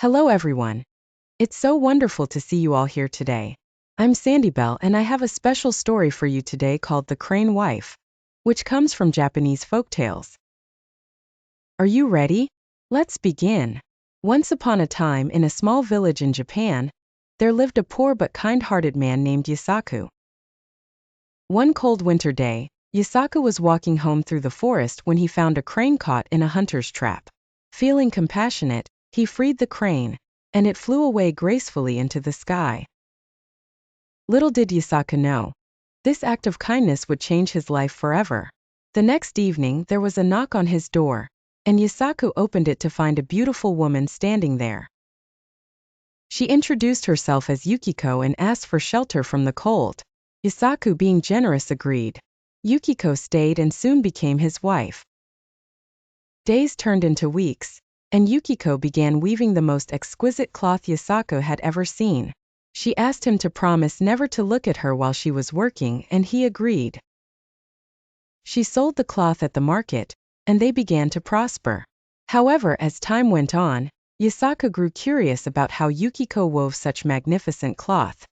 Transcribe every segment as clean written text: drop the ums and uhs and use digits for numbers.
Hello everyone. It's so wonderful to see you all here today. I'm Sandybell and I have a special story for you today called The Crane Wife, which comes from Japanese folktales. Are you ready? Let's begin. Once upon a time in a small village in Japan, there lived a poor but kind-hearted man named Yosaku. One cold winter day, Yosaku was walking home through the forest when he found a crane caught in a hunter's trap. Feeling compassionate, he freed the crane, and it flew away gracefully into the sky. Little did Yosaku know, this act of kindness would change his life forever. The next evening there was a knock on his door, and Yosaku opened it to find a beautiful woman standing there. She introduced herself as Yukiko and asked for shelter from the cold. Yosaku, being generous, agreed. Yukiko stayed and soon became his wife. Days turned into weeks, and Yukiko began weaving the most exquisite cloth Yosaku had ever seen. She asked him to promise never to look at her while she was working, and he agreed. She sold the cloth at the market, and they began to prosper. However, as time went on, Yosaku grew curious about how Yukiko wove such magnificent cloth.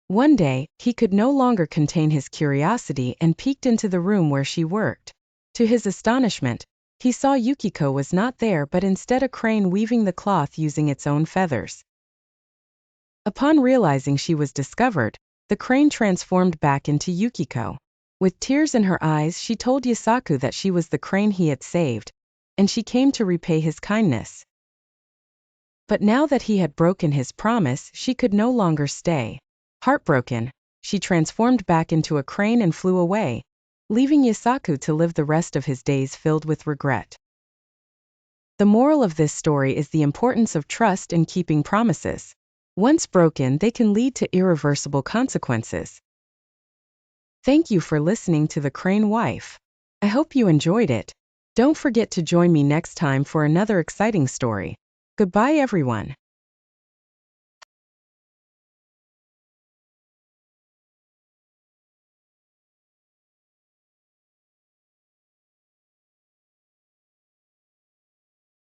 One day, he could no longer contain his curiosity and peeked into the room where she worked. To his astonishment, he saw Yukiko was not there but instead a crane weaving the cloth using its own feathers. Upon realizing she was discovered, the crane transformed back into Yukiko. With tears in her eyes, she told Yosaku that she was the crane he had saved, and she came to repay his kindness. But now that he had broken his promise, she could no longer stay. Heartbroken, she transformed back into a crane and flew away, leaving Yosaku to live the rest of his days filled with regret. The moral of this story is the importance of trust and keeping promises. Once broken, they can lead to irreversible consequences. Thank you for listening to The Crane Wife. I hope you enjoyed it. Don't forget to join me next time for another exciting story. Goodbye everyone.